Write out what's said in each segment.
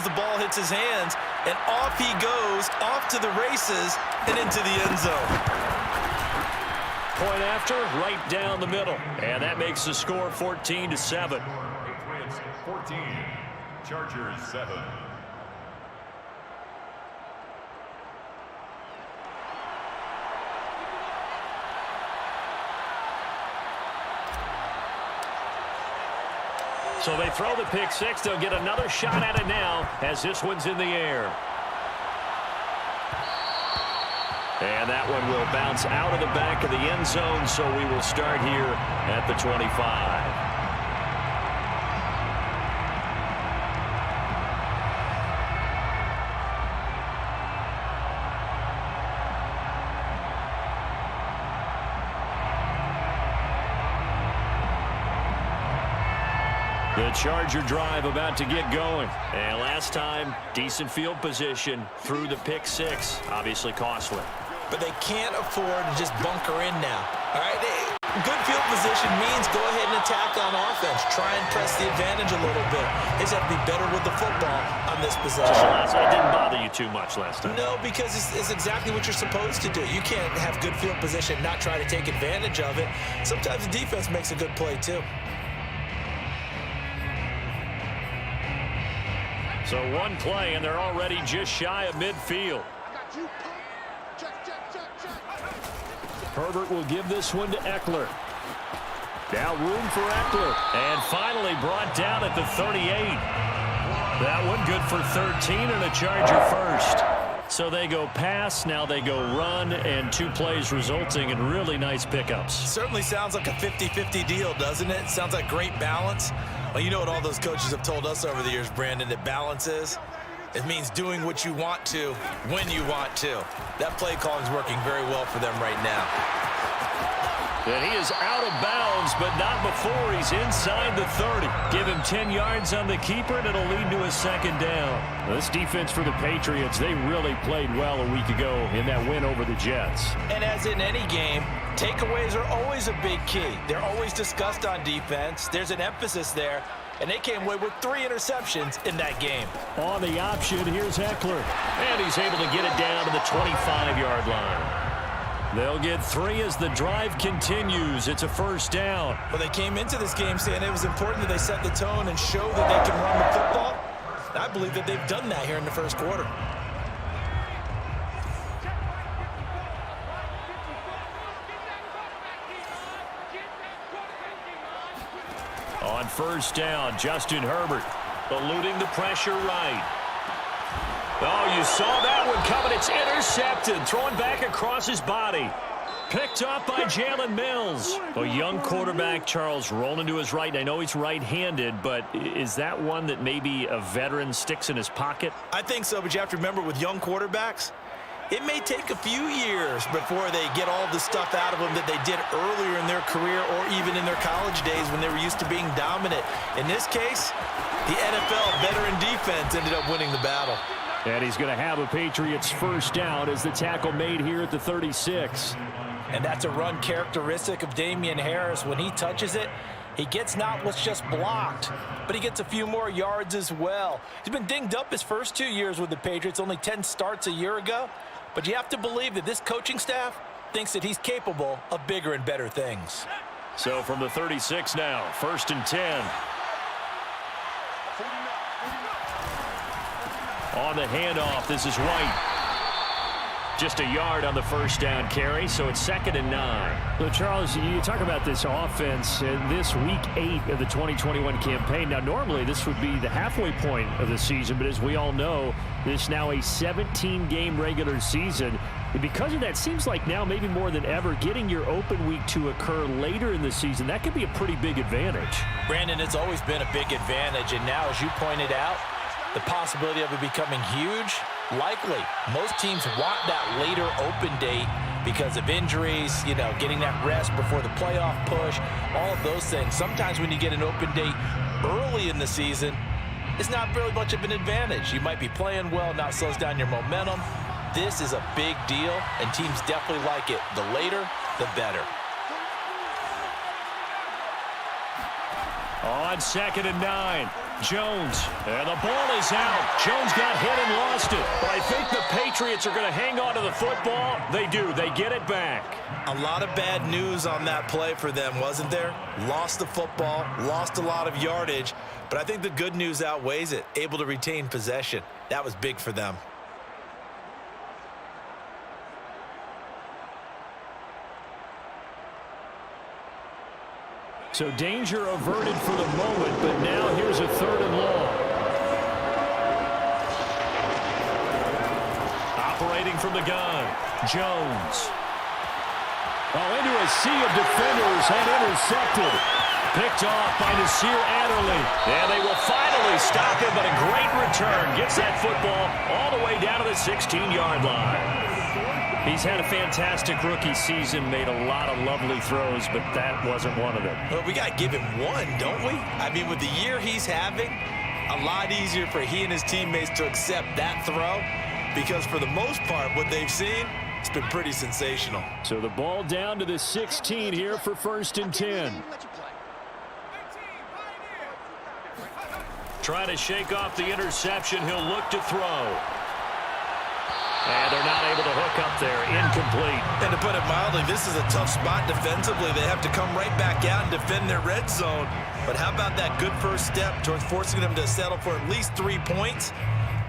the ball hits his hands, and off he goes, off to the races, and into the end zone. Point after, right down the middle. And that makes the score 14-7. Patriots 14, Chargers 7. So they throw the pick six. They'll get another shot at it now as this one's in the air. And that one will bounce out of the back of the end zone, so we will start here at the 25. The Charger drive about to get going. And last time, decent field position through the pick six. Obviously costly. But they can't afford to just bunker in now. All right, good field position means go ahead and attack on offense. Try and press the advantage a little bit. They just have to be better with the football on this possession. So it didn't bother you too much last time. No, because it's exactly what you're supposed to do. You can't have good field position, not try to take advantage of it. Sometimes the defense makes a good play too. So one play, and they're already just shy of midfield. Herbert will give this one to Eckler. Now room for Eckler. And finally brought down at the 38. That one good for 13 and a Charger first. So they go pass, now they go run, and 2 plays resulting in really nice pickups. Certainly sounds like a 50-50 deal, doesn't it? Sounds like great balance. Well, you know what all those coaches have told us over the years, Brandon, that balance is? It means doing what you want to when you want to. That play calling is working very well for them right now. And he is out of bounds, but not before he's inside the 30. Give him 10 yards on the keeper, and it'll lead to a second down. This defense for the Patriots, they really played well a week ago in that win over the Jets. And as in any game, takeaways are always a big key. They're always discussed on defense. There's an emphasis there, and they came away with 3 interceptions in that game. On the option, here's Eckler. And he's able to get it down to the 25-yard line. They'll get 3 as the drive continues. It's a first down. Well, they came into this game saying it was important that they set the tone and show that they can run the football. I believe that they've done that here in the first quarter. On first down, Justin Herbert eluding the pressure right. Oh, you saw that one coming. It's intercepted. Thrown back across his body. Picked up by Jalen Mills. A young quarterback, Charles, rolling to his right. I know he's right-handed, but is that one that maybe a veteran sticks in his pocket? I think so, but you have to remember with young quarterbacks, it may take a few years before they get all the stuff out of them that they did earlier in their career or even in their college days when they were used to being dominant. In this case, the NFL veteran defense ended up winning the battle. And he's going to have a Patriots first down as the tackle made here at the 36. And that's a run characteristic of Damian Harris. When he touches it, he gets not what's just blocked, but he gets a few more yards as well. He's been dinged up his first 2 years with the Patriots, only 10 starts a year ago. But you have to believe that this coaching staff thinks that he's capable of bigger and better things. So from the 36 now, 1st and 10. On the handoff, this is White. Just a yard on the first down carry, so it's 2nd and 9. So, Charles, you talk about this offense this week 8 of the 2021 campaign. Now, normally this would be the halfway point of the season, but as we all know, this is now a 17-game regular season. And because of that, seems like now maybe more than ever, getting your open week to occur later in the season, that could be a pretty big advantage. Brandon, it's always been a big advantage, and now, as you pointed out, the possibility of it becoming huge, likely. Most teams want that later open date because of injuries, you know, getting that rest before the playoff push, all of those things. Sometimes when you get an open date early in the season, it's not really much of an advantage. You might be playing well, now it slows down your momentum. This is a big deal, and teams definitely like it. The later, the better. On 2nd and 9. Jones, and the ball is out. Jones got hit and lost it. But I think the Patriots are going to hang on to the football. They do. They get it back. A lot of bad news on that play for them, wasn't there? Lost the football, lost a lot of yardage, but I think the good news outweighs it. Able to retain possession. That was big for them. So danger averted for the moment, but now here's a 3rd and long. Operating from the gun, Jones. Oh, into a sea of defenders and intercepted. Picked off by Nasir Adderley. And they will finally stop him, but a great return. Gets that football all the way down to the 16-yard line. He's had a fantastic rookie season, made a lot of lovely throws, but that wasn't one of them. Well, we got to give him one, don't we? I mean, with the year he's having, a lot easier for he and his teammates to accept that throw because for the most part, what they've seen, it's been pretty sensational. So the ball down to the 16 here for 1st and 10. Trying to shake off the interception. He'll look to throw. And they're not able to hook up there. Incomplete. And to put it mildly, this is a tough spot defensively. They have to come right back out and defend their red zone. But how about that good first step towards forcing them to settle for at least 3 points?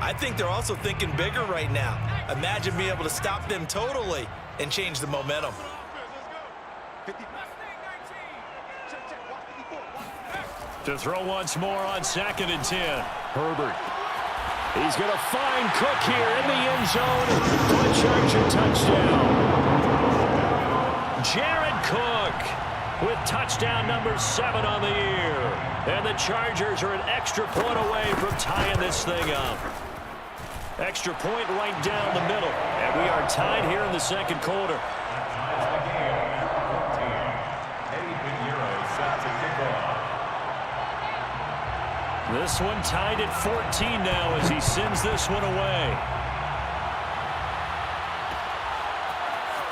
I think they're also thinking bigger right now. Imagine being able to stop them totally and change the momentum. To throw once more on 2nd and 10. Herbert. He's going to find Cook here in the end zone for a Charger touchdown. Jared Cook with touchdown number 7 on the year. And the Chargers are an extra point away from tying this thing up. Extra point right down the middle. And we are tied here in the 2nd quarter. This one tied at 14 now as he sends this one away.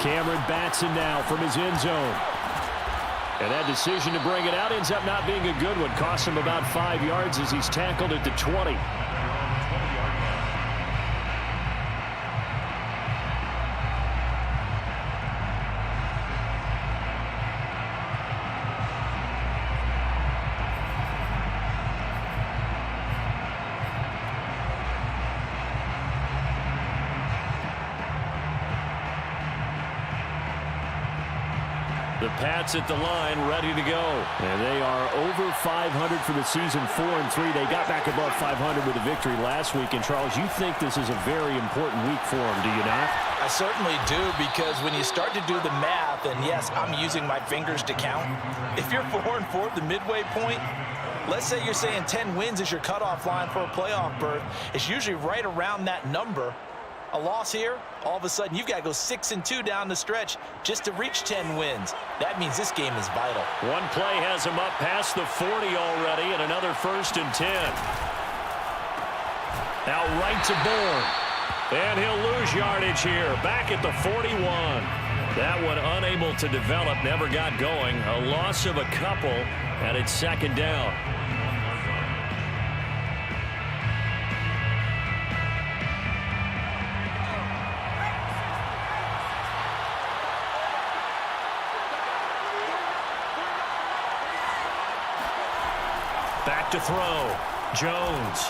Cameron Batson now from his end zone. And that decision to bring it out ends up not being a good one. Costs him about 5 yards as he's tackled at the 20. The Pats at the line, ready to go. And they are over 500 for the season, 4-3. They got back above 500 with a victory last week. And, Charles, you think this is a very important week for them, do you not? I certainly do, because when you start to do the math, and yes, I'm using my fingers to count. If you're 4-4 at the midway point, let's say you're saying 10 wins is your cutoff line for a playoff berth. It's usually right around that number. A loss here, all of a sudden you've got to go 6-2 down the stretch just to reach 10 wins. That means this game is vital. One play has him up past the 40 already, and another 1st and 10. Now right to Bourne. And he'll lose yardage here, back at the 41. That one unable to develop, never got going. A loss of a couple, and it's 2nd down. Back to throw. Jones.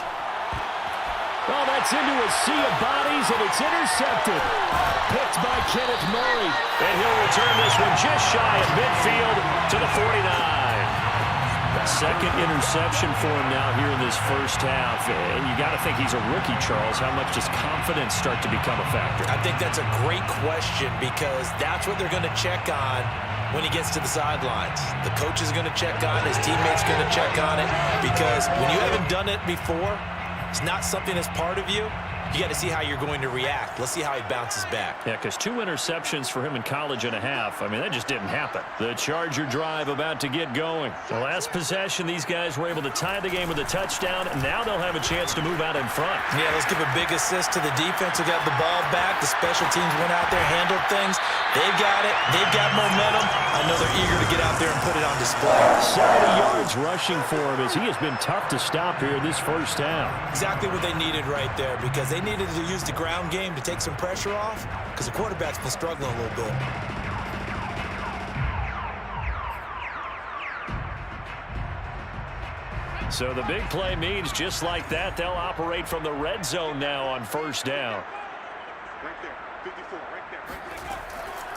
Oh, that's into a sea of bodies, and it's intercepted. Picked by Kenneth Murray. And he'll return this one just shy of midfield to the 49. Second interception for him now here in this first half. And you got to think he's a rookie, Charles. How much does confidence start to become a factor? I think that's a great question, because that's what they're going to check on when he gets to the sidelines. The coach is going to check on it. His teammates going to check on it, because when you haven't done it before, it's not something that's part of you. you got to see how you're going to react. Let's see how he bounces back. Yeah, because 2 interceptions for him in college and a half. I mean, that just didn't happen. The Charger drive about to get going. The last possession, these guys were able to tie the game with a touchdown, and now they'll have a chance to move out in front. Yeah, let's give a big assist to the defense who got the ball back. The special teams went out there, handled things. They've got it. They've got momentum. I know they're eager to get out there and put it on display. 70 yards rushing for him as he has been tough to stop here this first down. Exactly what they needed right there, because they needed to use the ground game to take some pressure off, because the quarterback's been struggling a little bit. So the big play means just like that, they'll operate from the red zone now on first down. Right there, 54, right there.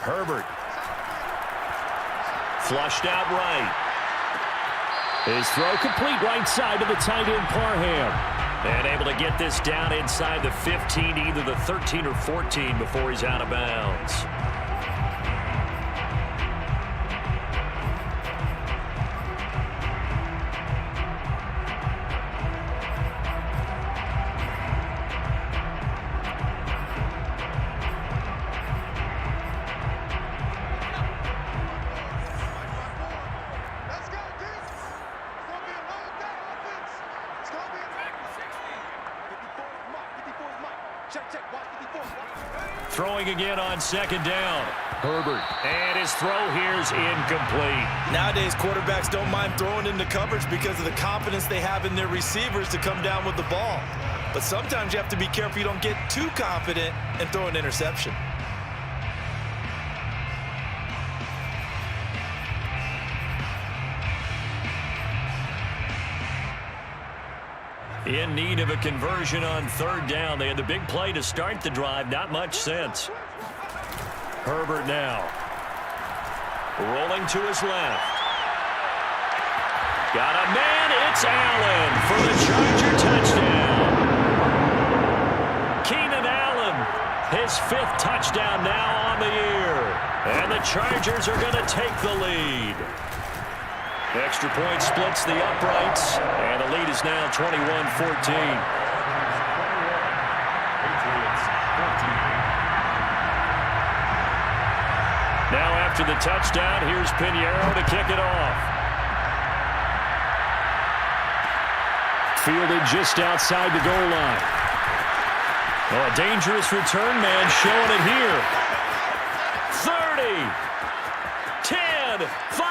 Herbert. Flushed out right. His throw complete right side to the tight end Parham. And able to get this down inside the 15, either the 13 or 14 before he's out of bounds. Throwing again on second down. Herbert. And his throw here is incomplete. Nowadays, quarterbacks don't mind throwing into coverage because of the confidence they have in their receivers to come down with the ball. But sometimes you have to be careful you don't get too confident and throw an interception. In need of a conversion on third down. They had the big play to start the drive. Not much sense. Herbert now. Rolling to his left. Got a man. It's Allen for the Charger touchdown. Keenan Allen, his 5th touchdown now on the year. And the Chargers are going to take the lead. Extra point splits the uprights, and the lead is now 21-14. Now after the touchdown, here's Pinheiro to kick it off. Fielded just outside the goal line. Oh, a dangerous return man showing it here. 30, 10, 5.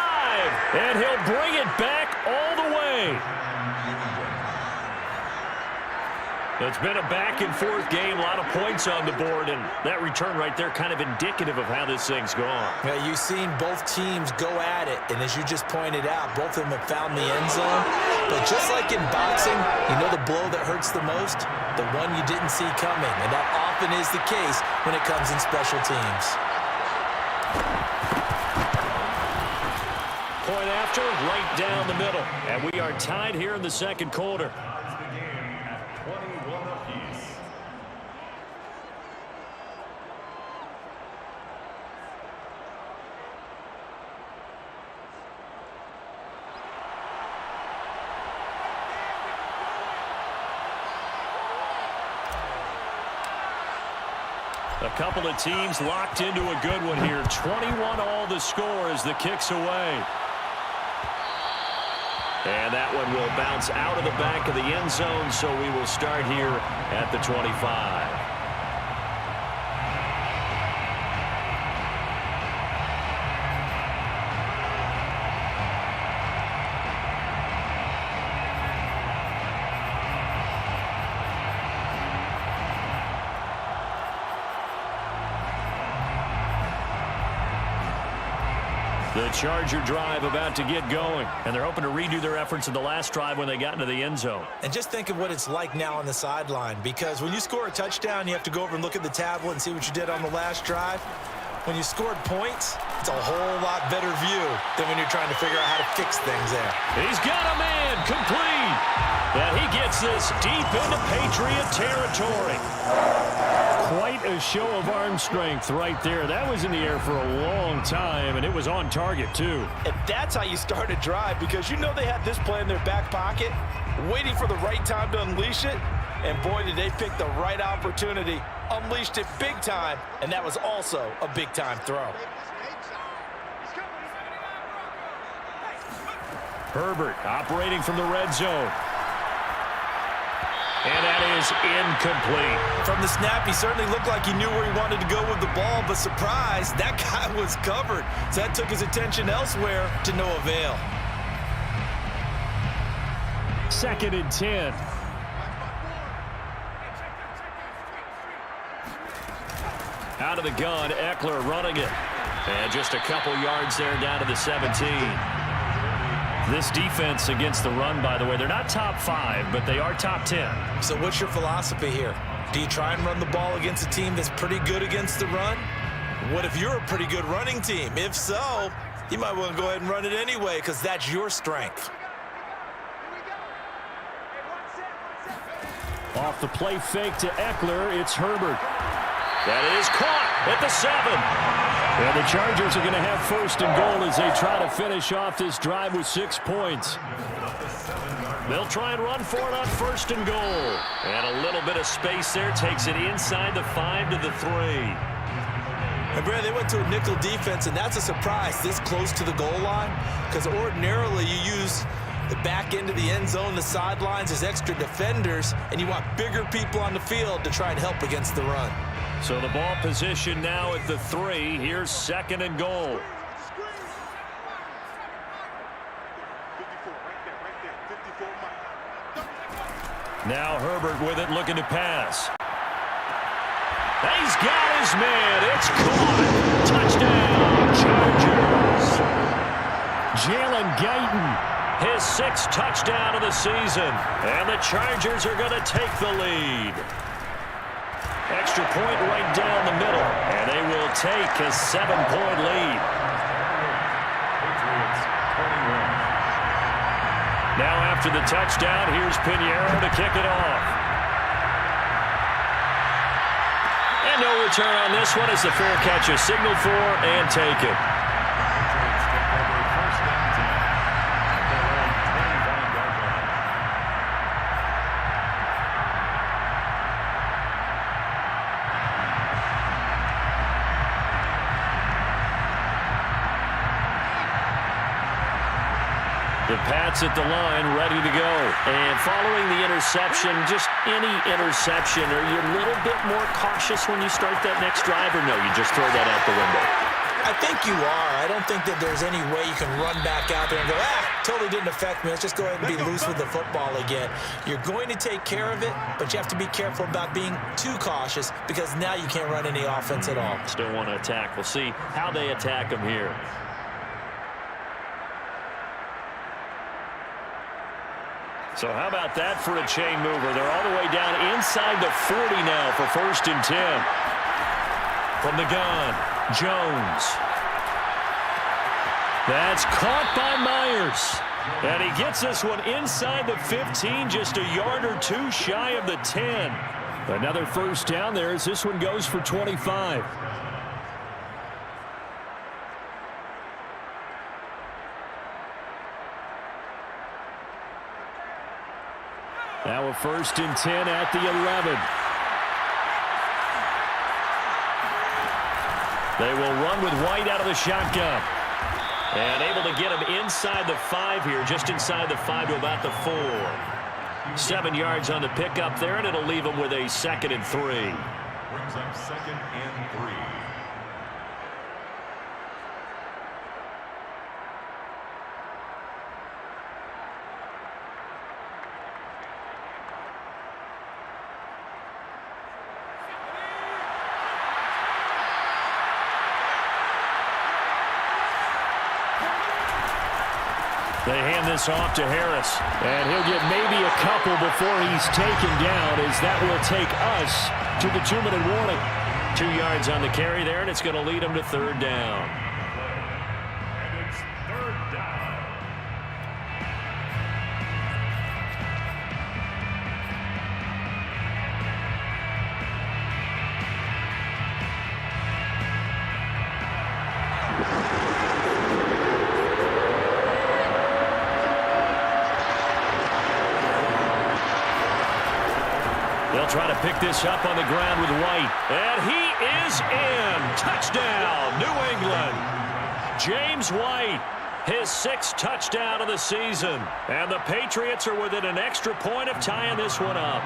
And he'll bring it back all the way. It's been a back-and-forth game, a lot of points on the board, and that return right there kind of indicative of how this thing's gone. Yeah, you've seen both teams go at it, and as you just pointed out, both of them have found the end zone. But just like in boxing, you know the blow that hurts the most? The one you didn't see coming, and that often is the case when it comes in special teams. Point after, right down the middle. And we are tied here in the second quarter. A couple of teams locked into a good one here. 21 all the score as the kick's away. And that one will bounce out of the back of the end zone, so we will start here at the 25. The Charger drive about to get going, and they're hoping to redo their efforts in the last drive when they got into the end zone. And just think of what it's like now on the sideline, because when you score a touchdown, you have to go over and look at the tablet and see what you did on the last drive. When you scored points, it's a whole lot better view than when you're trying to figure out how to fix things there. He's got a man complete. And he gets this deep into Patriot territory. Quite a show of arm strength right there. That was in the air for a long time, and it was on target, too. And that's how you start a drive, because you know they had this play in their back pocket, waiting for the right time to unleash it. And boy, did they pick the right opportunity. Unleashed it big time, and that was also a big-time throw. Herbert operating from the red zone. And that is incomplete. From the snap, he certainly looked like he knew where he wanted to go with the ball, but surprise, that guy was covered. So that took his attention elsewhere to no avail. 2nd and 10. Out of the gun, Eckler running it. And just a couple yards there down to the 17. This defense against the run, by the way, they're not top 5, but they are top 10. So what's your philosophy here? Do you try and run the ball against a team that's pretty good against the run? What if you're a pretty good running team? If so, you might want to go ahead and run it anyway because that's your strength. Off the play fake to Eckler, it's Herbert. That is caught at the 7. And the Chargers are going to have 1st and goal as they try to finish off this drive with 6 points. They'll try and run for it on 1st and goal. And a little bit of space there takes it inside the 5 to the 3. And Brad, they went to a nickel defense, and that's a surprise this close to the goal line because ordinarily you use the back end of the end zone, the sidelines as extra defenders, and you want bigger people on the field to try and help against the run. So the ball position now at the 3. Here's 2nd and goal. 54, right there, 54 Mike. Now Herbert with it, looking to pass. He's got his man. It's caught. Touchdown, Chargers. Jalen Guyton. His 6th touchdown of the season. And the Chargers are going to take the lead. Extra point right down the middle. And they will take a 7-point lead. Patriots 21. Now after the touchdown, here's Pinheiro to kick it off. And no return on this one as the fair catch is signaled for and taken. Patriots take over 1st and 10 at their own 25-yard line. The Pats at the line, ready to go. And following the interception, just any interception, are you a little bit more cautious when you start that next drive, or no, you just throw that out the window? I think you are. I don't think that there's any way you can run back out there and go, totally didn't affect me. Let's just go ahead and be loose with the football again. You're going to take care of it, but you have to be careful about being too cautious because now you can't run any offense at all. Still want to attack. We'll see how they attack them here. So how about that for a chain mover? They're all the way down inside the 40 now for 1st and 10. From the gun, Jones. That's caught by Myers. And he gets this one inside the 15, just a yard or 2 shy of the 10. Another 1st down there as this one goes for 25. Now a 1st and 10 at the 11. They will run with White out of the shotgun. And able to get him inside the 5 here, just inside the 5 to about the 4. 7 yards on the pickup there, and it'll leave him with a 2nd and 3. Brings up 2nd and 3. They hand this off to Harris. And he'll get maybe a couple before he's taken down, as that will take us to the 2-minute warning. 2 yards on the carry there, and it's going to lead him to 3rd down. And it's 3rd down. pick this up on the ground with White. And he is in. Touchdown, New England. James White, his 6th touchdown of the season. And the Patriots are within an extra point of tying this one up.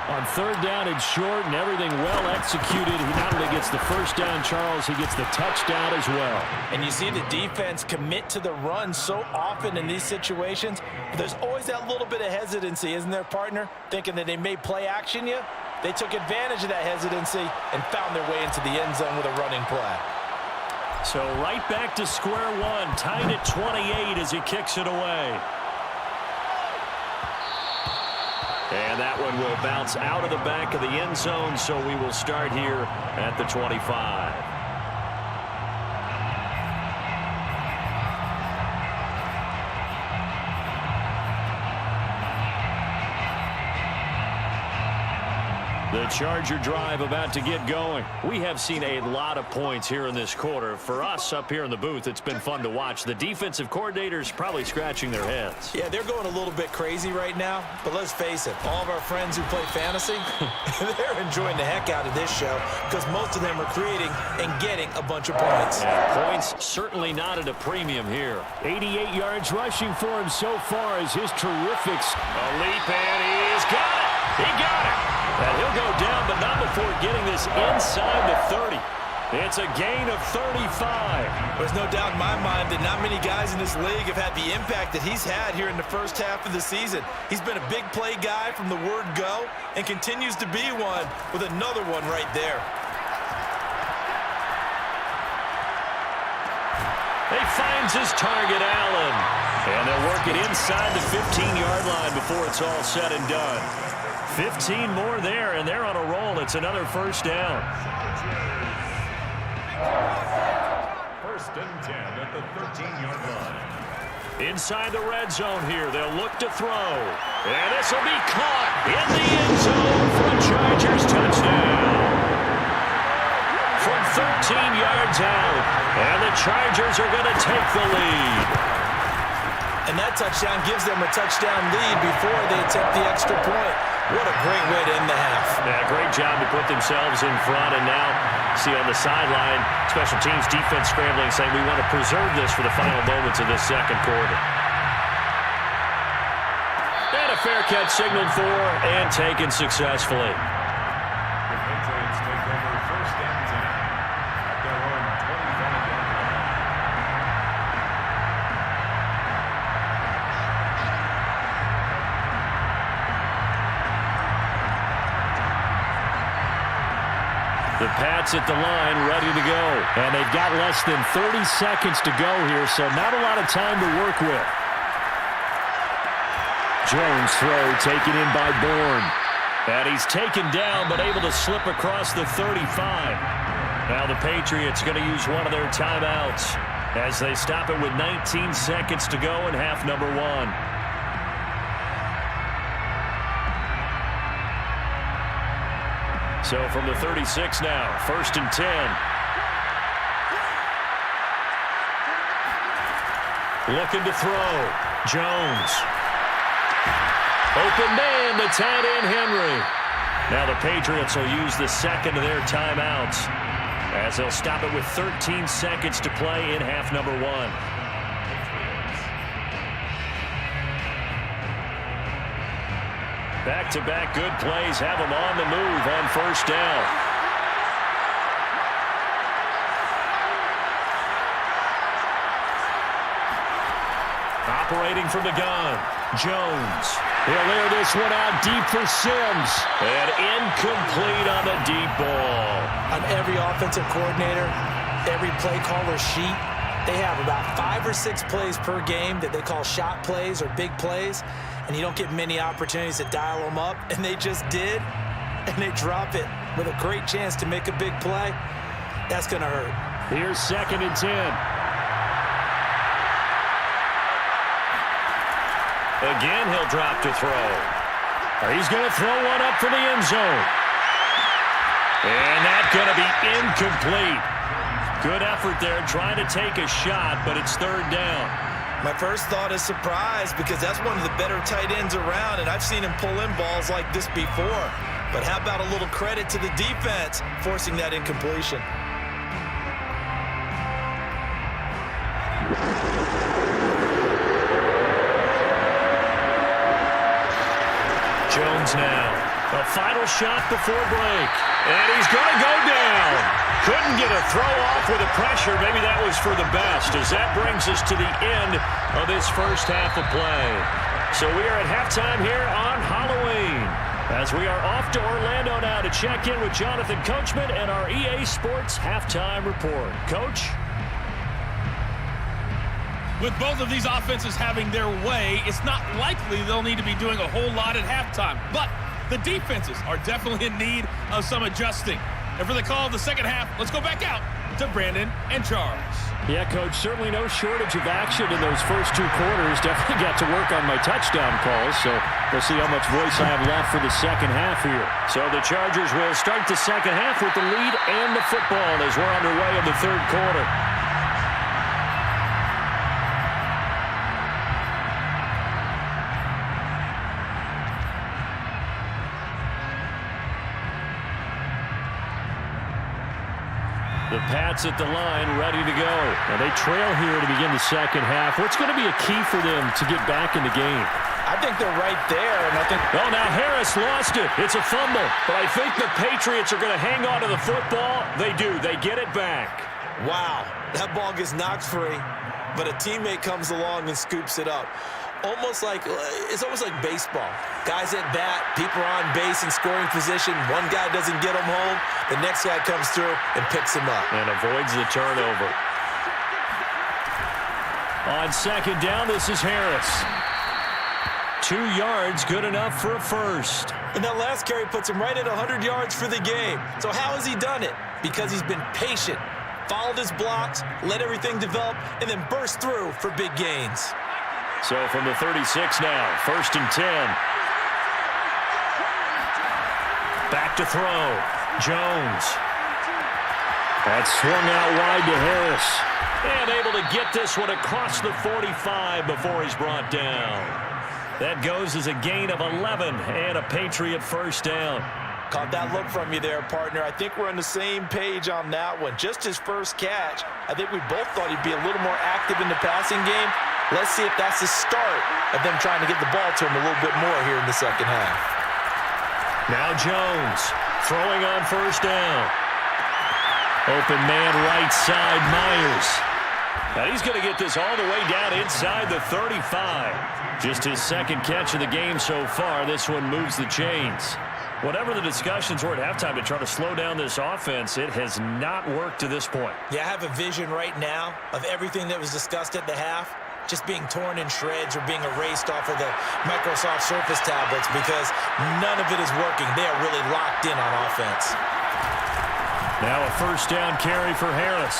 On 3rd down and short and everything well executed, he not only gets the first down, Charles, he gets the touchdown as well. And you see the defense commit to the run so often in these situations. But there's always that little bit of hesitancy, isn't there, partner? Thinking that they may play action you. They took advantage of that hesitancy and found their way into the end zone with a running play. So right back to square one, tied at 28 as he kicks it away. And that one will bounce out of the back of the end zone, so we will start here at the 25. The Charger drive about to get going. We have seen a lot of points here in this quarter. For us up here in the booth, it's been fun to watch. The defensive coordinators probably scratching their heads. Yeah, they're going a little bit crazy right now, but let's face it, all of our friends who play fantasy, they're enjoying the heck out of this show because most of them are creating and getting a bunch of points. Yeah, points certainly not at a premium here. 88 yards rushing for him so far as his terrific. A leap, and he's got it. He got it. And he'll go down, but not before getting this inside the 30. It's a gain of 35. There's no doubt in my mind that not many guys in this league have had the impact that he's had here in the first half of the season. He's been a big play guy from the word go and continues to be one with another one right there. He finds his target, Allen. And they'll work it inside the 15-yard line before it's all said and done. 15 more there, and they're on a roll. It's another first down. 1st and 10 at the 13-yard line. Inside the red zone here, they'll look to throw. And this will be caught in the end zone for a Chargers touchdown. From 13 yards out, and the Chargers are going to take the lead. And that touchdown gives them a touchdown lead before they attempt the extra point. What a great way to end the half. Yeah, great job to put themselves in front. And now, see on the sideline, special teams defense scrambling, saying we want to preserve this for the final moments of this second quarter. And a fair catch signaled for and taken successfully. The Patriots take over 1st and 10 at their own 25-yard line. The Pats at the line, ready to go. And they've got less than 30 seconds to go here, so not a lot of time to work with. Jones throw taken in by Bourne. And he's taken down, but able to slip across the 35. Now the Patriots going to use one of their timeouts as they stop it with 19 seconds to go in half number 1. So from the 36 now, 1st and 10. Looking to throw. Jones. Open man, the tight end Henry. Now the Patriots will use the second of their timeouts as they'll stop it with 13 seconds to play in half number 1. Back-to-back good plays have them on the move on 1st down. Operating from the gun, Jones. He'll air this one out deep for Sims. And incomplete on the deep ball. On every offensive coordinator, every play caller sheet, they have about 5 or 6 plays per game that they call shot plays or big plays. And you don't get many opportunities to dial them up, and they just did, and they drop it with a great chance to make a big play. That's going to hurt. Here's 2nd and 10. Again, he'll drop to throw. He's going to throw one up for the end zone. And that's going to be incomplete. Good effort there, trying to take a shot, but it's 3rd down. My first thought is surprise because that's one of the better tight ends around, and I've seen him pull in balls like this before. But how about a little credit to the defense forcing that incompletion? Jones now. A final shot before break. And he's going to go down. Couldn't get a throw off with the pressure. Maybe that was for the best, as that brings us to the end of this first half of play. So we are at halftime here on Halloween, as we are off to Orlando now to check in with Jonathan Coachman and our EA Sports Halftime Report. Coach? With both of these offenses having their way, it's not likely they'll need to be doing a whole lot at halftime. But the defenses are definitely in need of some adjusting. And for the call of the second half, let's go back out to Brandon and Charles. Yeah, Coach, certainly no shortage of action in those first two quarters. Definitely got to work on my touchdown calls, so we'll see how much voice I have left for the second half here. So the Chargers will start the second half with the lead and the football as we're underway in the third quarter. The Pats at the line, ready to go. Now they trail here to begin the second half. What's going to be a key for them to get back in the game? I think they're right there, and I think... Oh, now Harris lost it. It's a fumble. But I think the Patriots are going to hang on to the football. They do. They get it back. Wow, that ball gets knocked free, but a teammate comes along and scoops it up. It's almost like baseball. Guys at bat, people are on base in scoring position. One guy doesn't get them home. The next guy comes through and picks him up. And avoids the turnover. On second down, this is Harris. 2 yards, good enough for a first. And that last carry puts him right at 100 yards for the game. So how has he done it? Because he's been patient, followed his blocks, let everything develop, and then burst through for big gains. So from the 36 now, 1st and 10. Back to throw. Jones. That's swung out wide to Harris. And able to get this one across the 45 before he's brought down. That goes as a gain of 11 and a Patriot first down. Caught that look from you there, partner. I think we're on the same page on that one. Just his first catch, I think we both thought he'd be a little more active in the passing game. Let's see if that's the start of them trying to get the ball to him a little bit more here in the second half. Now Jones throwing on first down. Open man right side, Myers. Now he's going to get this all the way down inside the 35. Just his second catch of the game so far. This one moves the chains. Whatever the discussions were at halftime to try to slow down this offense, it has not worked to this point. Yeah, I have a vision right now of everything that was discussed at the half just being torn in shreds or being erased off of the Microsoft Surface tablets because none of it is working. They are really locked in on offense. Now a first down carry for Harris.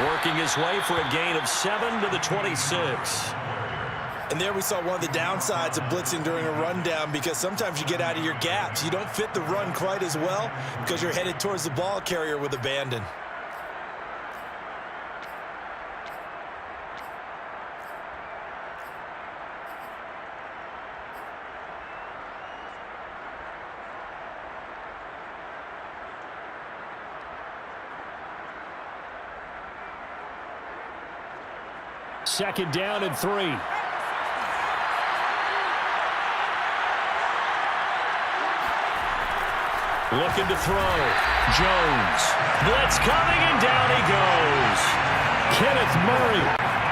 Working his way for a gain of 7 to the 26. And there we saw one of the downsides of blitzing during a rundown because sometimes you get out of your gaps. You don't fit the run quite as well because you're headed towards the ball carrier with abandon. Second down and 3. Looking to throw. Jones. Blitz coming, and down he goes. Kenneth Murray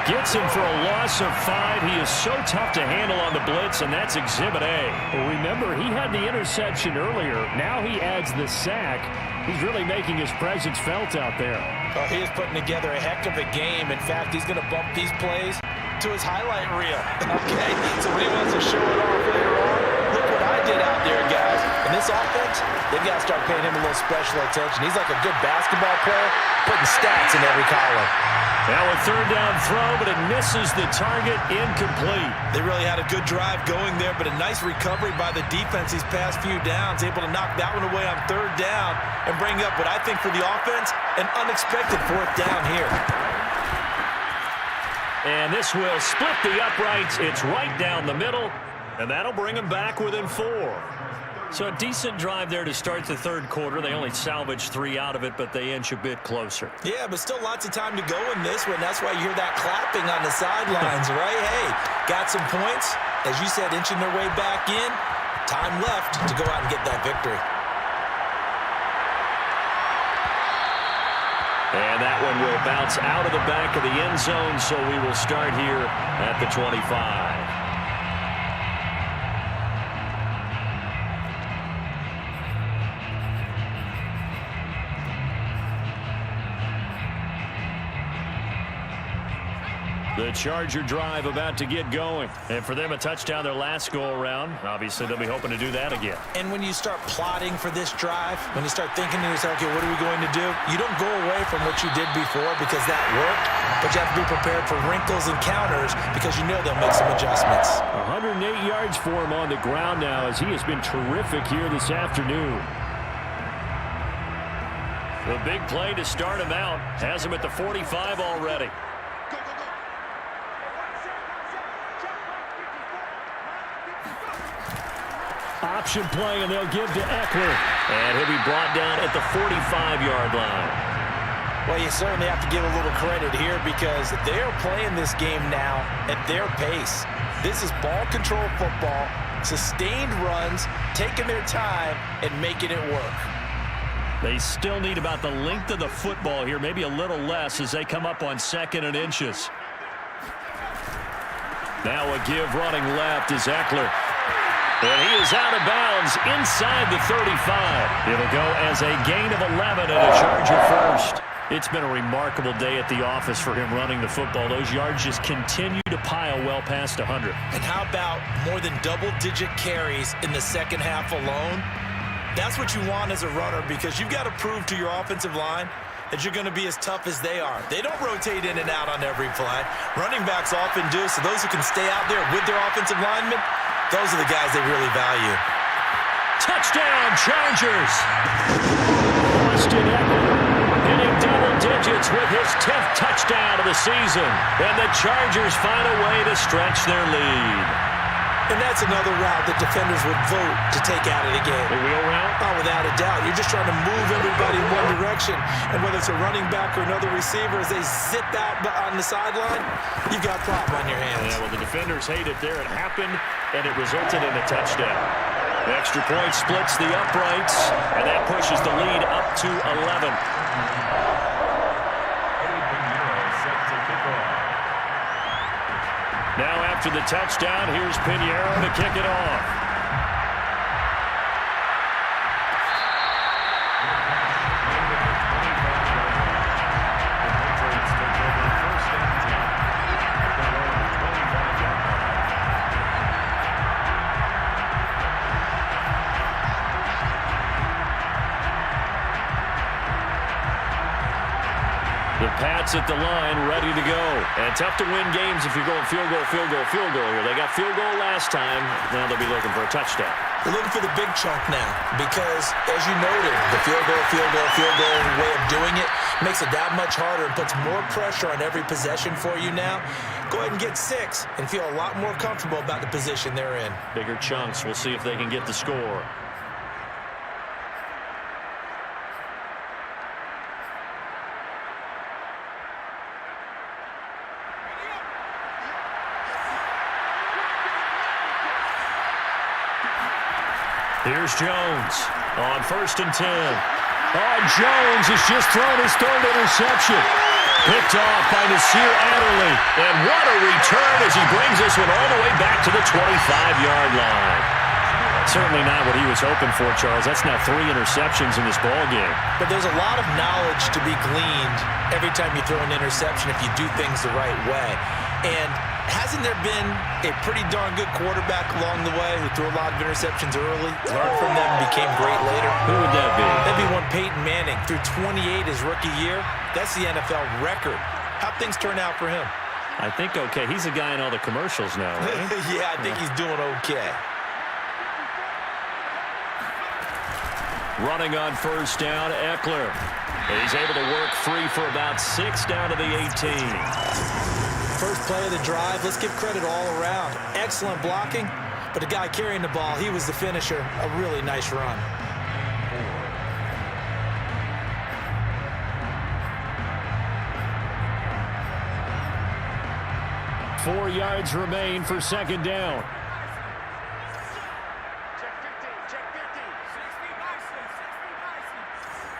gets him for a loss of 5. He is so tough to handle on the blitz, and that's Exhibit A. Well, remember, he had the interception earlier. Now he adds the sack. He's really making his presence felt out there. Oh, he is putting together a heck of a game. In fact, he's going to bump these plays to his highlight reel. Okay, so when he wants to show it off later on, look what I did out there, guys. And this offense, they've got to start paying him a little special attention. He's like a good basketball player, putting stats in every column. Now a third down throw, but it misses the target, incomplete. They really had a good drive going there, but a nice recovery by the defense these past few downs, able to knock that one away on third down and bring up what I think for the offense, an unexpected fourth down here. And this will split the uprights. It's right down the middle, and that'll bring them back within 4. So a decent drive there to start the third quarter. They only salvaged 3 out of it, but they inch a bit closer. Yeah, but still lots of time to go in this one. That's why you hear that clapping on the sidelines, right? Hey, got some points. As you said, inching their way back in. Time left to go out and get that victory. And that one will bounce out of the back of the end zone, so we will start here at the 25. The Charger drive about to get going. And for them, a touchdown their last go-around. Obviously, they'll be hoping to do that again. And when you start plotting for this drive, when you start thinking to yourself, okay, what are we going to do? You don't go away from what you did before because that worked, but you have to be prepared for wrinkles and counters because you know they'll make some adjustments. 108 yards for him on the ground now as he has been terrific here this afternoon. The big play to start him out has him at the 45 already. Option play, and they'll give to Eckler. And he'll be brought down at the 45-yard line. Well, you certainly have to give a little credit here because they're playing this game now at their pace. This is ball control football, sustained runs, taking their time, and making it work. They still need about the length of the football here, maybe a little less as they come up on 2nd and inches. Now a give running left is Eckler. And he is out of bounds inside the 35. It'll go as a gain of 11 and a Charger first. It's been a remarkable day at the office for him running the football. Those yards just continue to pile well past 100. And how about more than double-digit carries in the second half alone? That's what you want as a runner because you've got to prove to your offensive line that you're going to be as tough as they are. They don't rotate in and out on every play. Running backs often do, so those who can stay out there with their offensive linemen, those are the guys they really value. Touchdown, Chargers! Austin Eckler hitting double digits with his 10th touchdown of the season. And the Chargers find a way to stretch their lead. And that's another route that defenders would vote to take out of the game. The wheel route? Oh, without a doubt. You're just trying to move everybody in one direction. And whether it's a running back or another receiver, as they zip out on the sideline, you've got a problem on your hands. Yeah, well, the defenders hate it there. It happened, and it resulted in a touchdown. The extra point splits the uprights, and that pushes the lead up to 11. Now after the touchdown, here's Pinheiro to kick it off. The Pats at the line, ready to go. And tough to win games if you're going field goal, field goal, field goal here. They got field goal last time. Now they'll be looking for a touchdown. They're looking for the big chunk now because, as you noted, the field goal way of doing it makes it that much harder and puts more pressure on every possession for you now. Go ahead and get 6 and feel a lot more comfortable about the position they're in. Bigger chunks. We'll see if they can get the score. Here's Jones on 1st and 10. Oh, Jones has just thrown his 3rd interception. Picked off by Nasir Adderley. And what a return as he brings this one all the way back to the 25-yard line. Certainly not what he was hoping for, Charles. That's now 3 interceptions in this ball game. But there's a lot of knowledge to be gleaned every time you throw an interception if you do things the right way. And hasn't there been a pretty darn good quarterback along the way who threw a lot of interceptions early, learned from them, and became great later? Who would that be? That'd be one Peyton Manning. Threw 28 his rookie year. That's the NFL record. How'd things turn out for him? I think okay. He's a guy in all the commercials now, right? Yeah, I think he's doing okay. Running on first down, Eckler. He's able to work free for about 6 down to the 18. First play of the drive, let's give credit all around. Excellent blocking, but the guy carrying the ball, he was the finisher. A really nice run. 4 yards remain for second down. Check 15, check 15. 60 nicely, 60 nicely.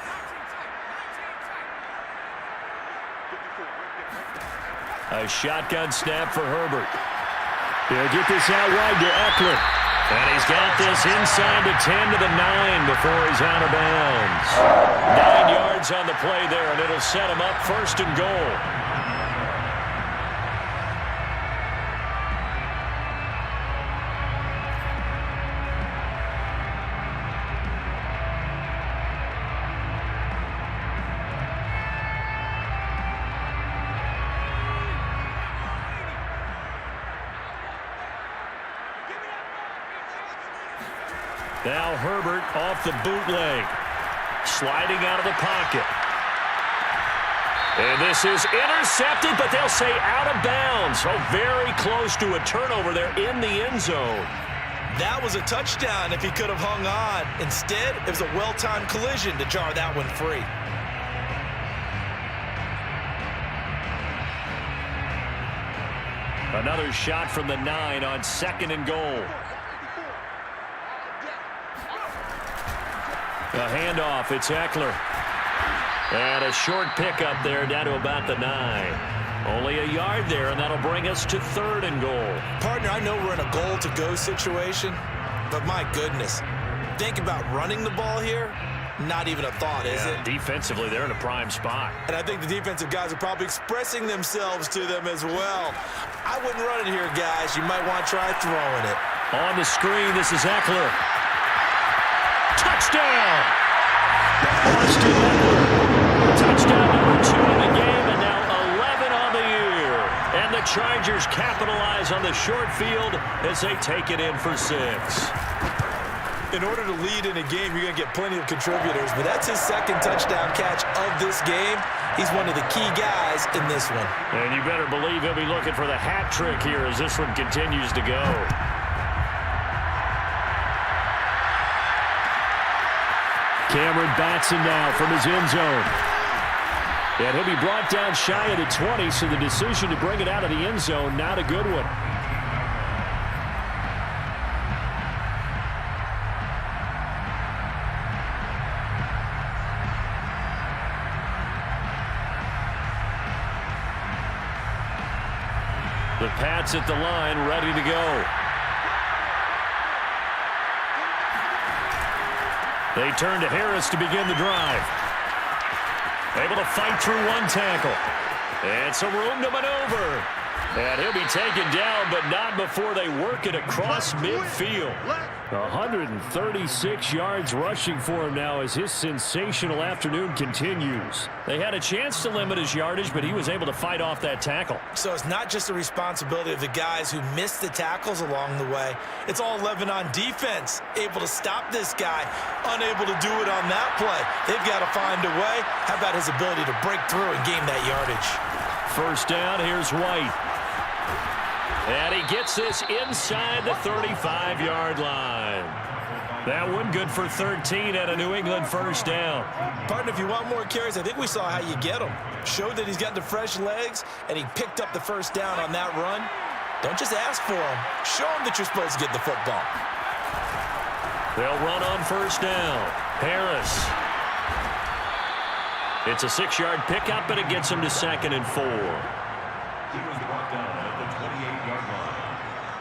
19 tight, 19 tight. 54, right there, right there. A shotgun snap for Herbert. He'll get this out wide to Eckler. And he's got this inside the 10 to the 9 before he's out of bounds. 9 yards on the play there, and it'll set him up first and goal. Now Herbert off the bootleg. Sliding out of the pocket. And this is intercepted, but they'll say out of bounds. So very close to a turnover there in the end zone. That was a touchdown if he could have hung on. Instead, it was a well-timed collision to jar that one free. Another shot from the 9 on second and goal. A handoff, it's Eckler. And a short pickup there down to about the 9. Only a yard there, and that'll bring us to third and goal. Partner, I know we're in a goal-to-go situation, but my goodness, think about running the ball here. Not even a thought, is it? Defensively, they're in a prime spot. And I think the defensive guys are probably expressing themselves to them as well. I wouldn't run it here, guys. You might want to try throwing it. On the screen, this is Eckler. Touchdown! Austin Eckler. Touchdown number 2 in the game, and now 11 on the year. And the Chargers capitalize on the short field as they take it in for 6. In order to lead in a game, you're going to get plenty of contributors, but that's his second touchdown catch of this game. He's one of the key guys in this one. And you better believe he'll be looking for the hat trick here as this one continues to go. Cameron Batson now from his end zone. And he'll be brought down shy of the 20, so the decision to bring it out of the end zone, not a good one. The Pats at the line, ready to go. They turn to Harris to begin the drive. Able to fight through one tackle. And some room to maneuver. And he'll be taken down, but not before they work it across midfield. 136 yards rushing for him now as his sensational afternoon continues. They had a chance to limit his yardage, but he was able to fight off that tackle. So it's not just the responsibility of the guys who missed the tackles along the way. It's all 11 on defense, able to stop this guy, unable to do it on that play. They've got to find a way. How about his ability to break through and gain that yardage? First down, here's White. And he gets this inside the 35-yard line. That one good for 13 at a New England first down. Partner, if you want more carries, I think we saw how you get them. Showed that he's got the fresh legs, and he picked up the first down on that run. Don't just ask for him. Show him that you're supposed to get the football. They'll run on first down. Harris. It's a 6-yard pickup, and it gets him to second and 4. He was brought down at the 28-yard line.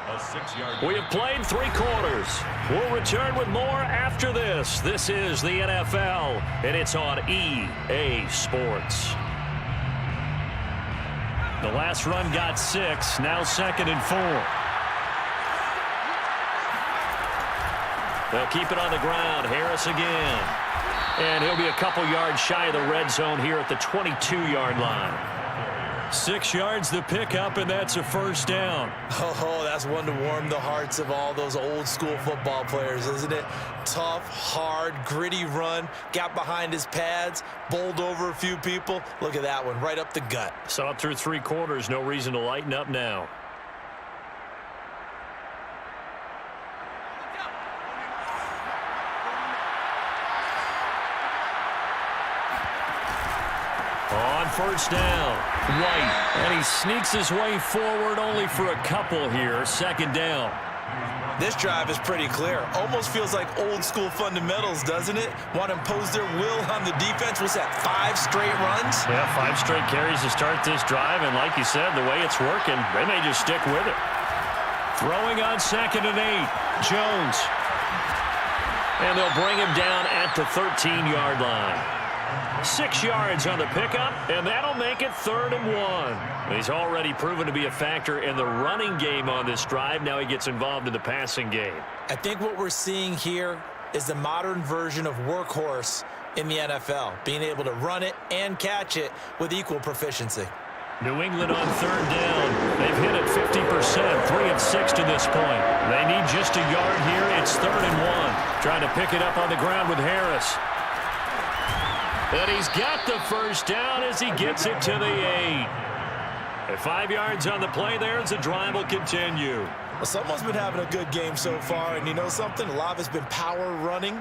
A 6-yard. We have played 3 quarters. We'll return with more after this. This is the NFL, and it's on EA Sports. The last run got 6, now second and 4. They'll keep it on the ground. Harris again. And he'll be a couple yards shy of the red zone here at the 22-yard line. 6 yards the pickup, and that's a first down. Oh, that's one to warm the hearts of all those old school football players, isn't it? Tough, hard, gritty run, got behind his pads, bowled over a few people. Look at that one, right up the gut. Saw it through 3 quarters, no reason to lighten up now. On first down, White, and he sneaks his way forward only for a couple here. Second down. This drive is pretty clear. Almost feels like old school fundamentals, doesn't it? Want to impose their will on the defense. What's that, 5 straight runs? Yeah, 5 straight carries to start this drive, and like you said, the way it's working, they may just stick with it. Throwing on 2nd and 8, Jones. And they'll bring him down at the 13-yard line. 6 yards on the pickup, and that'll make it 3rd and 1. He's already proven to be a factor in the running game on this drive. Now he gets involved in the passing game. I think what we're seeing here is the modern version of workhorse in the NFL, being able to run it and catch it with equal proficiency. New England on 3rd down. They've hit it 50%, 3 of 6 to this point. They need just a yard here. It's 3rd and 1. Trying to pick it up on the ground with Harris. And he's got the first down as he gets it to the 8. At 5 yards on the play there as the drive will continue. Well, someone's been having a good game so far, and you know something? A lot of it's been power running.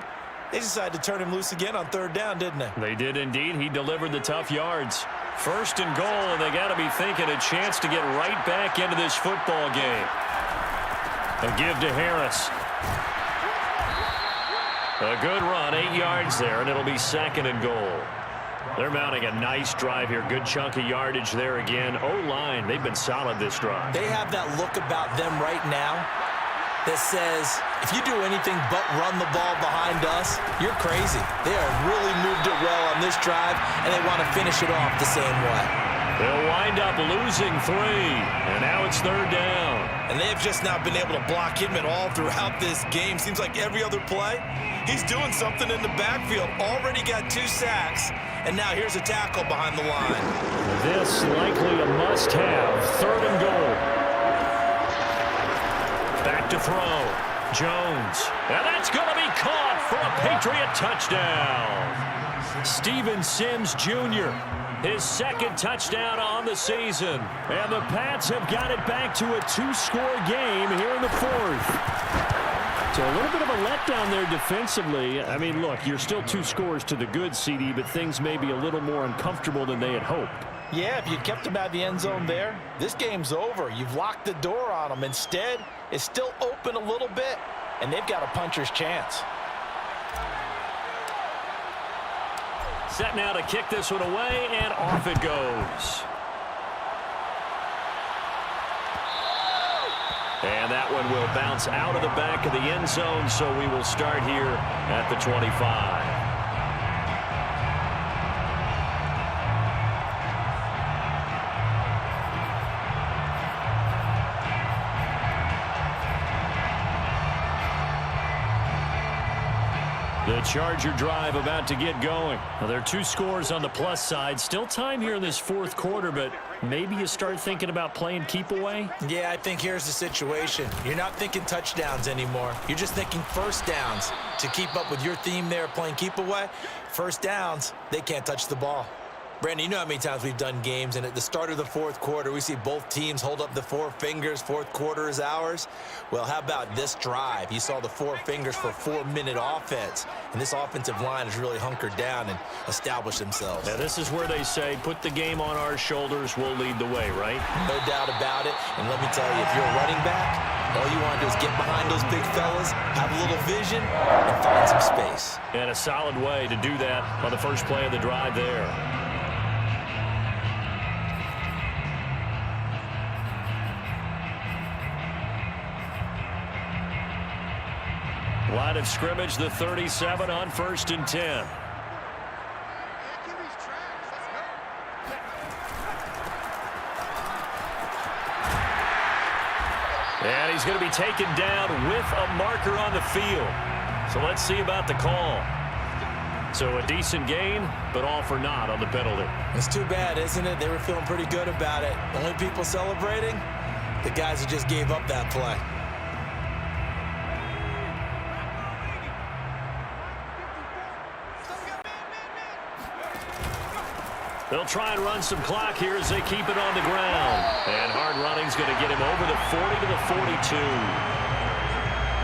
They decided to turn him loose again on 3rd down, didn't they? They did indeed. He delivered the tough yards. 1st and goal, and they got to be thinking a chance to get right back into this football game. A give to Harris. A good run, 8 yards there, and it'll be 2nd and goal. They're mounting a nice drive here. Good chunk of yardage there again. O-line, they've been solid this drive. They have that look about them right now that says, if you do anything but run the ball behind us, you're crazy. They have really moved it well on this drive, and they want to finish it off the same way. They'll wind up losing 3, and now it's 3rd down. And they've just not been able to block him at all throughout this game. Seems like every other play, he's doing something in the backfield. Already got 2 sacks, and now here's a tackle behind the line. This likely a must-have. 3rd and goal. Back to throw. Jones. And that's going to be caught for a Patriot touchdown. Steven Sims Jr., his 2nd touchdown on the season. And the Pats have got it back to a 2-score game here in the 4th. So a little bit of a letdown there defensively. I mean, look, you're still 2 scores to the good, CD, but things may be a little more uncomfortable than they had hoped. Yeah, if you kept them out of the end zone there, this game's over. You've locked the door on them. Instead, it's still open a little bit, and they've got a puncher's chance. Set now to kick this one away, and off it goes. And that one will bounce out of the back of the end zone, so we will start here at the 25. The Charger drive about to get going. Well, there are 2 scores on the plus side. Still time here in this 4th quarter, but maybe you start thinking about playing keep away? Yeah, I think here's the situation. You're not thinking touchdowns anymore. You're just thinking 1st downs. To keep up with your theme there, playing keep away, 1st downs, they can't touch the ball. Brandon, you know how many times we've done games, and at the start of the 4th quarter, we see both teams hold up the 4 fingers. 4th quarter is ours. Well, how about this drive? You saw the 4 fingers for 4-minute offense, and this offensive line has really hunkered down and established themselves. Now, this is where they say, put the game on our shoulders, we'll lead the way, right? No doubt about it, and let me tell you, if you're a running back, all you want to do is get behind those big fellas, have a little vision, and find some space. And a solid way to do that on the first play of the drive there. Line of scrimmage, the 37 on 1st and 10. And he's going to be taken down with a marker on the field. So let's see about the call. So a decent gain, but all for naught on the penalty. It's too bad, isn't it? They were feeling pretty good about it. Only people celebrating, the guys who just gave up that play. They'll try and run some clock here as they keep it on the ground. And hard running's going to get him over the 40 to the 42.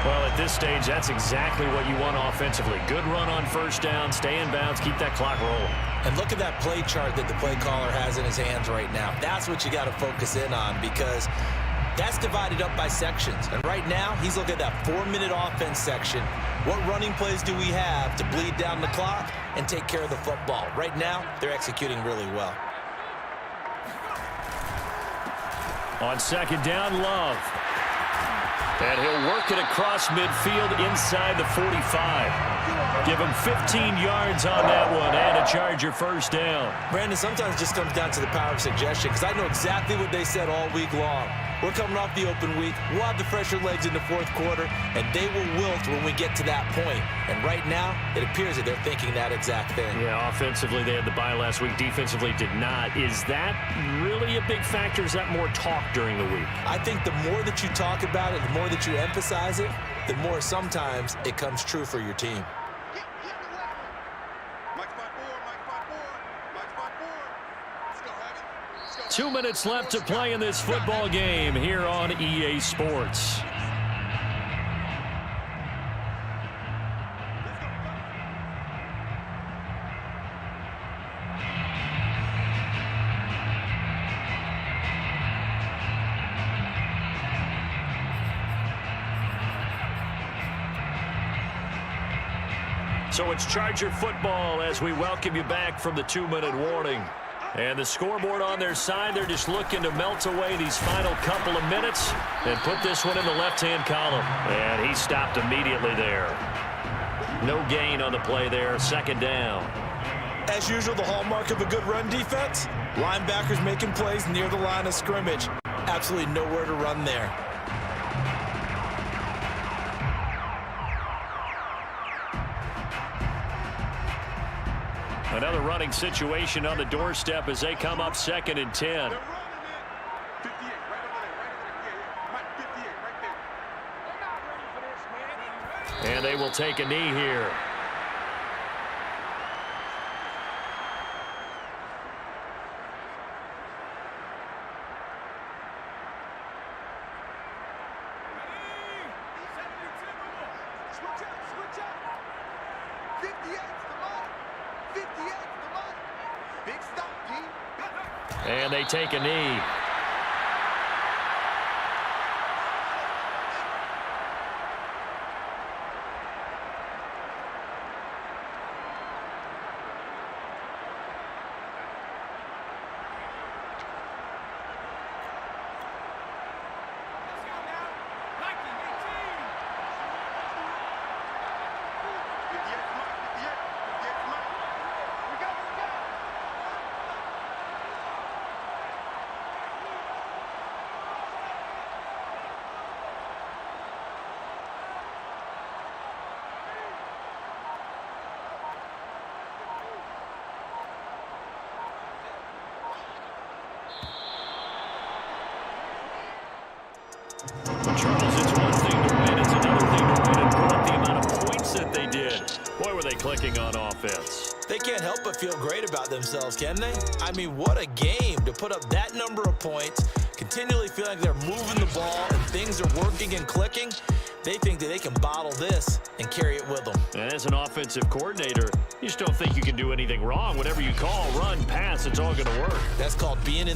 Well, at this stage, that's exactly what you want offensively. Good run on first down, stay in bounds, keep that clock rolling. And look at that play chart that the play caller has in his hands right now. That's what you got to focus in on, because that's divided up by sections. And right now, he's looking at that 4-minute offense section. What running plays do we have to bleed down the clock and take care of the football? Right now, they're executing really well. On second down, Love. And he'll work it across midfield inside the 45. Give him 15 yards on that one and a Charger first down. Brandon, sometimes it just comes down to the power of suggestion, because I know exactly what they said all week long. We're coming off the open week. We'll have the fresher legs in the fourth quarter, and they will wilt when we get to that point. And right now, it appears that they're thinking that exact thing. Yeah, offensively, they had the bye last week. Defensively, did not. Is that really a big factor? Is that more talk during the week? I think the more that you talk about it, the more that you emphasize it, the more sometimes it comes true for your team. 2 minutes left to play in this football game here on EA Sports. So it's Charger football as we welcome you back from the 2-minute warning. And the scoreboard on their side, they're just looking to melt away these final couple of minutes and put this one in the left-hand column. And he stopped immediately there. No gain on the play there, second down. As usual, the hallmark of a good run defense, linebackers making plays near the line of scrimmage. Absolutely nowhere to run there. Another running situation on the doorstep as they come up 2nd and 10. And they will take a knee here. And they take a knee. Charles, it's one thing to win, it's another thing to win and put up the amount of points that they did. Boy, were they clicking on offense. They can't help but feel great about themselves, can they? I mean, what a game to put up that number of points, continually feeling like they're moving the ball and things are working and clicking. They think that they can bottle this and carry it with them. And as an offensive coordinator, you just don't think you can do anything wrong. Whatever you call, run, pass, it's all going to work. That's called being in the